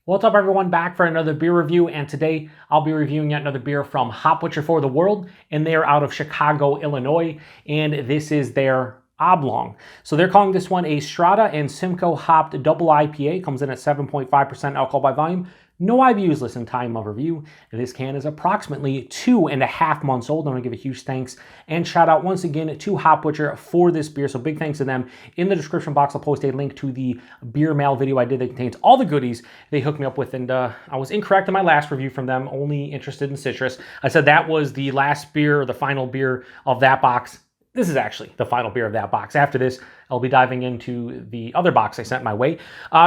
What's up, everyone? Back for another beer review, and today I'll be reviewing yet another beer from Hop Butcher for the World, and they're out of Chicago, Illinois, and this is their Oblong. So they're calling this one a Strata and Simcoe-hopped Double IPA. Comes in at 7.5% alcohol by volume. No IBUs listed in time of review. This can is approximately 2.5 months old. I want to give a huge thanks and shout out once again to Hop Butcher for this beer. So big thanks to them. In the description box, I'll post a link to the beer mail video I did that contains all the goodies they hooked me up with. And I was incorrect in my last review from them, only interested in citrus. I said that was the last beer, or the final beer of that box. This is actually the final beer of that box. After this, I'll be diving into the other box I sent my way.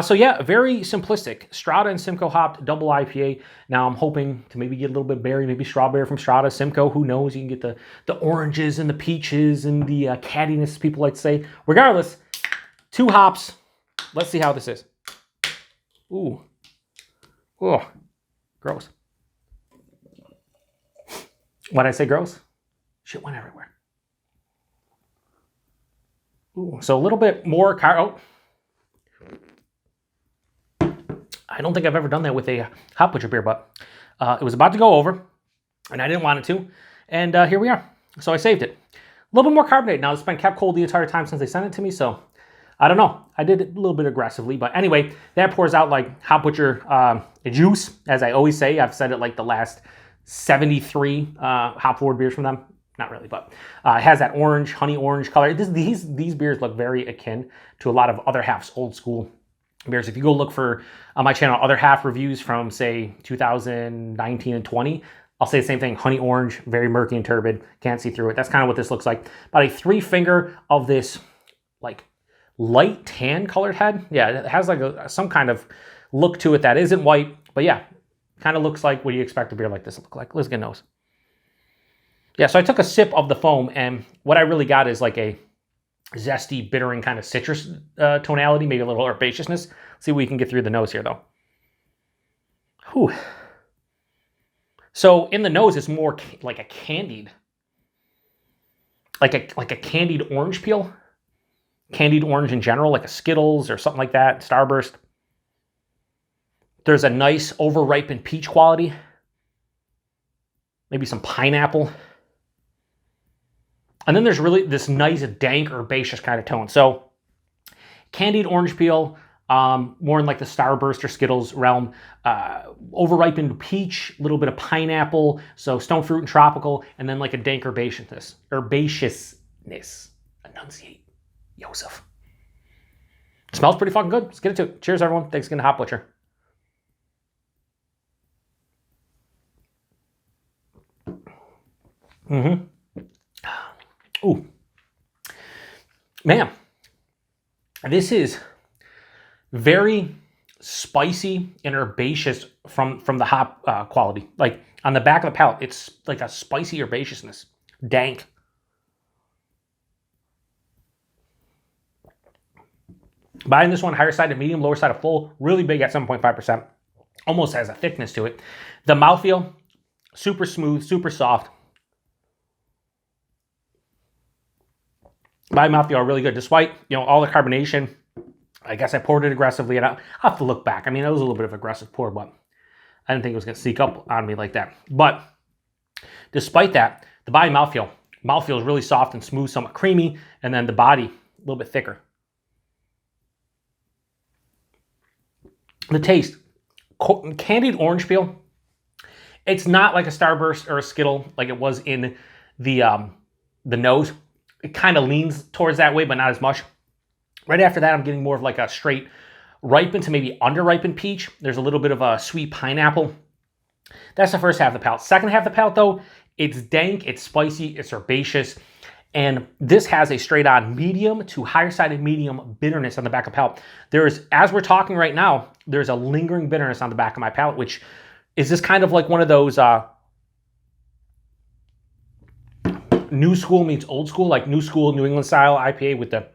So yeah, very simplistic. Strata and Simcoe-hopped Double IPA. Now I'm hoping to maybe get a little bit berry, maybe strawberry from Strata. Simcoe, who knows? You can get the oranges and the peaches and the cattiness, people like to say. Regardless, 2 hops. Let's see how this is. Ooh. Oh, gross. When I say gross, shit went everywhere. Ooh, so a little bit more I don't think I've ever done that with a Hop Butcher beer, but it was about to go over, and I didn't want it to, and here we are. So I saved it. A little bit more carbonated. Now, it's been kept cold the entire time since they sent it to me, so I don't know. I did it a little bit aggressively, but anyway, that pours out like Hop Butcher juice, as I always say. I've said it like the last 73 hop forward beers from them. Not really, but it has that orange, honey orange color. These beers look very akin to a lot of other halves, old school beers. If you go look for on my channel other half reviews from say 2019 and 20, I'll say the same thing. Honey orange, very murky and turbid. Can't see through it. That's kind of what this looks like. About a 3-finger of this like light tan colored head. Yeah, it has like some kind of look to it that isn't white, but yeah, kind of looks like what you expect a beer like this to look like. Let's get a nose. Yeah, so I took a sip of the foam, and what I really got is like a zesty, bittering kind of citrus tonality, maybe a little herbaceousness. Let's see what we can get through the nose here, though. Whew. So in the nose, it's more like a candied, like a candied orange peel, candied orange in general, like a Skittles or something like that, Starburst. There's a nice over-ripened peach quality, maybe some pineapple. And then there's really this nice, dank, herbaceous kind of tone. So, candied orange peel, more in like the Starburst or Skittles realm. Over-ripened peach, a little bit of pineapple, so stone fruit and tropical, and then like a dank herbaceousness. Enunciate, Joseph. Smells pretty fucking good. Let's get into it. Cheers, everyone. Thanks again to Hop Butcher. Mm-hmm. Ooh, man, this is very spicy and herbaceous from the hop quality. Like on the back of the palate, it's like a spicy herbaceousness, dank. Buying this one, higher side of medium, lower side of full, really big at 7.5%. Almost has a thickness to it. The mouthfeel, super smooth, super soft. My mouthfeel are really good, despite all the carbonation. I guess I poured it aggressively, and I'll have to look back. I mean, it was a little bit of an aggressive pour, but I didn't think it was going to sneak up on me like that. But despite that, the body mouthfeel is really soft and smooth, somewhat creamy, and then the body a little bit thicker. The taste, candied orange peel. It's not like a Starburst or a Skittle like it was in the nose. It kind of leans towards that way, but not as much. Right after that, I'm getting more of like a straight ripened to maybe under-ripened peach. There's a little bit of a sweet pineapple. That's the first half of the palate. Second half of the palate, though, it's dank, it's spicy, it's herbaceous, and this has a straight-on medium to higher side of medium bitterness on the back of the palate. There's, as we're talking right now, there's a lingering bitterness on the back of my palate, which is this kind of like one of those new school meets old school, like new school New England style IPA with the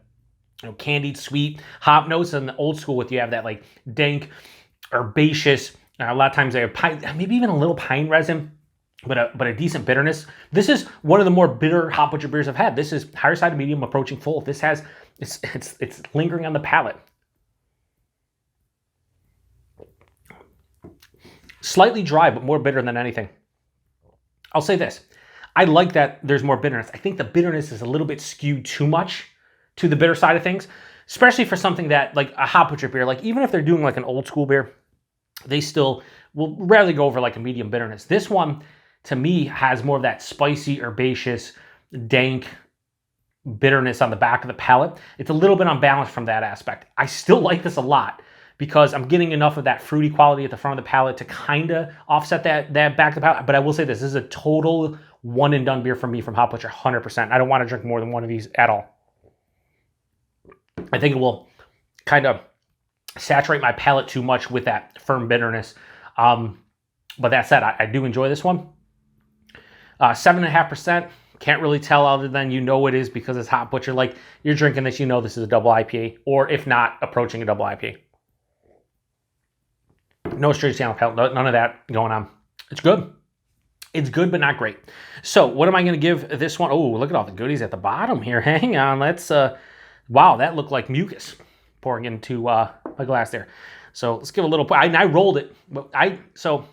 candied sweet hop notes, and the old school with you have that like dank, herbaceous. A lot of times they have pine, maybe even a little pine resin, but a decent bitterness. This is one of the more bitter Hop Butcher beers I've had. This is higher side of medium, approaching full. This has it's lingering on the palate. Slightly dry, but more bitter than anything. I'll say this. I like that there's more bitterness. I think the bitterness is a little bit skewed too much to the bitter side of things, especially for something that, like a hop butcher beer, like even if they're doing like an old school beer, they still will rarely go over like a medium bitterness. This one, to me, has more of that spicy, herbaceous, dank bitterness on the back of the palate. It's a little bit unbalanced from that aspect. I still like this a lot because I'm getting enough of that fruity quality at the front of the palate to kind of offset that back of the palate. But I will say this is a total one and done beer for me from Hop Butcher, 100%. I don't want to drink more than one of these at all. I think it will kind of saturate my palate too much with that firm bitterness. But that said, I do enjoy this one. 7.5%. Can't really tell other than it is because it's Hop Butcher. Like, you're drinking this, this is a double IPA, or if not, approaching a double IPA. No straight down palate, none of that going on. It's good. It's good, but not great. So what am I going to give this one? Oh, look at all the goodies at the bottom here. Hang on. Let's, wow, that looked like mucus pouring into my glass there. So let's give a little, I rolled it. But so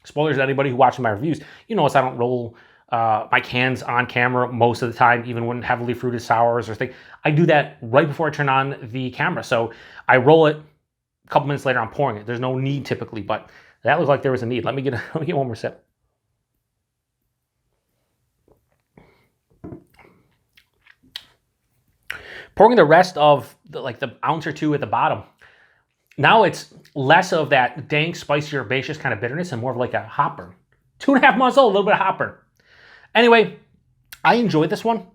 spoilers to anybody who watches my reviews. You notice I don't roll my cans on camera most of the time, even when heavily fruited sours or things. I do that right before I turn on the camera. So I roll it. A couple minutes later, I'm pouring it. There's no need typically, but that looked like there was a need. Let me get one more sip. Pouring the rest of the ounce or two at the bottom. Now it's less of that dank, spicy, herbaceous kind of bitterness and more of like a hop burn. 2.5 months old, a little bit of hop burn. Anyway, I enjoyed this one,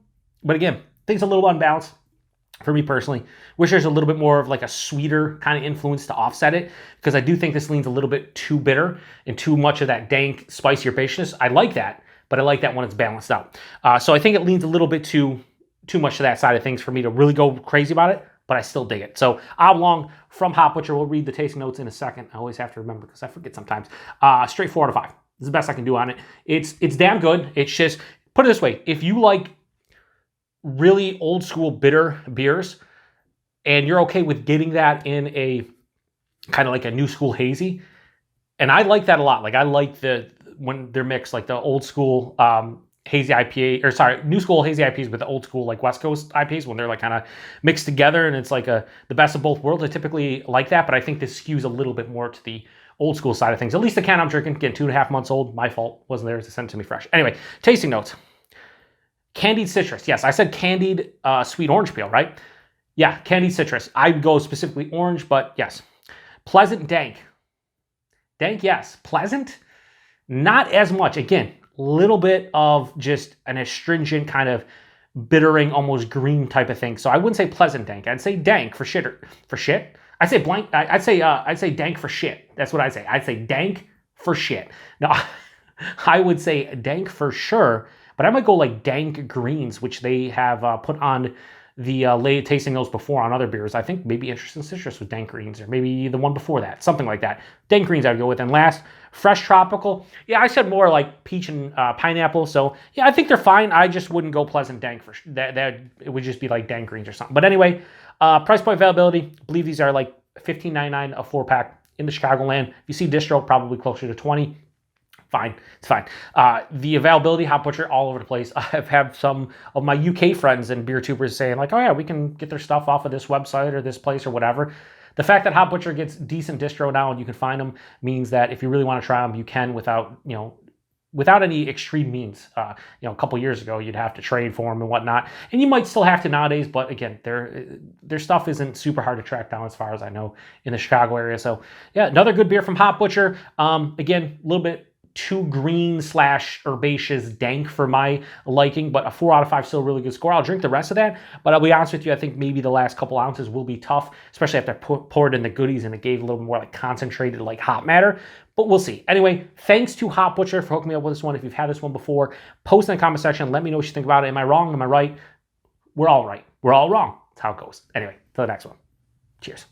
but again, things a little unbalanced for me personally. Wish there's a little bit more of like a sweeter kind of influence to offset it, because I do think this leans a little bit too bitter and too much of that dank, spicy herbaceousness. I like that, but I like that when it's balanced out. So I think it leans a little bit too much to that side of things for me to really go crazy about it, but I still dig it. So Oblong from Hop Butcher. We'll read the tasting notes in a second. I always have to remember because I forget sometimes. Straight 4 out of 5. This is the best I can do on it. It's damn good. It's just, put it this way, if you like really old school bitter beers and you're okay with getting that in a kind of like a new school hazy, and I like that a lot. Like, I like when they're mixed, like the old school hazy IPA, or sorry, new school hazy IPAs with the old school like West Coast IPAs, when they're like kind of mixed together and it's like the best of both worlds. I typically like that, but I think this skews a little bit more to the old school side of things. At least the can I'm drinking, again, 2.5 months old. My fault, wasn't there to send it to me fresh. Anyway, tasting notes. Candied citrus. Yes, I said candied sweet orange peel, right? Yeah, candied citrus. I would go specifically orange, but yes. Pleasant dank. Dank, yes. Pleasant, not as much. Again, little bit of just an astringent kind of bittering, almost green type of thing. So I wouldn't say pleasant dank. I'd say dank for shit. For shit? I'd say blank. I'd say dank for shit. That's what I'd say. I'd say dank for shit. Now, I would say dank for sure, but I might go like dank greens, which they have put on the late tasting notes before on other beers. I think maybe Interesting Citrus with dank greens, or maybe the one before that, something like that. Dank greens I'd go with. And last, fresh tropical. Yeah, I said more like peach and pineapple. So yeah, I think they're fine. I just wouldn't go pleasant dank for that. It would just be like dank greens or something. But anyway, price point availability. I believe these are like $15.99 a 4-pack in the Chicagoland. If you see distro, probably closer to 20. Fine, it's fine. The availability, Hop Butcher, all over the place. I've had some of my UK friends and beer tubers saying like, oh yeah, we can get their stuff off of this website or this place or whatever. The fact that Hop Butcher gets decent distro now and you can find them means that if you really want to try them, you can without any extreme means. A couple years ago, you'd have to trade for them and whatnot, and you might still have to nowadays. But again, their stuff isn't super hard to track down, as far as I know, in the Chicago area. So yeah, another good beer from Hop Butcher. Again, a little bit too green / herbaceous dank for my liking, but a 4 out of 5 still a really good score. I'll drink the rest of that, but I'll be honest with you, I think maybe the last couple ounces will be tough, especially after I poured in the goodies and it gave a little more like concentrated like hop matter, but we'll see. Anyway, thanks to Hop Butcher for hooking me up with this one. If you've had this one before, post in the comment section, let me know what you think about it. Am I wrong? Am I right? We're all right. We're all wrong. That's how it goes. Anyway, till the next one. Cheers.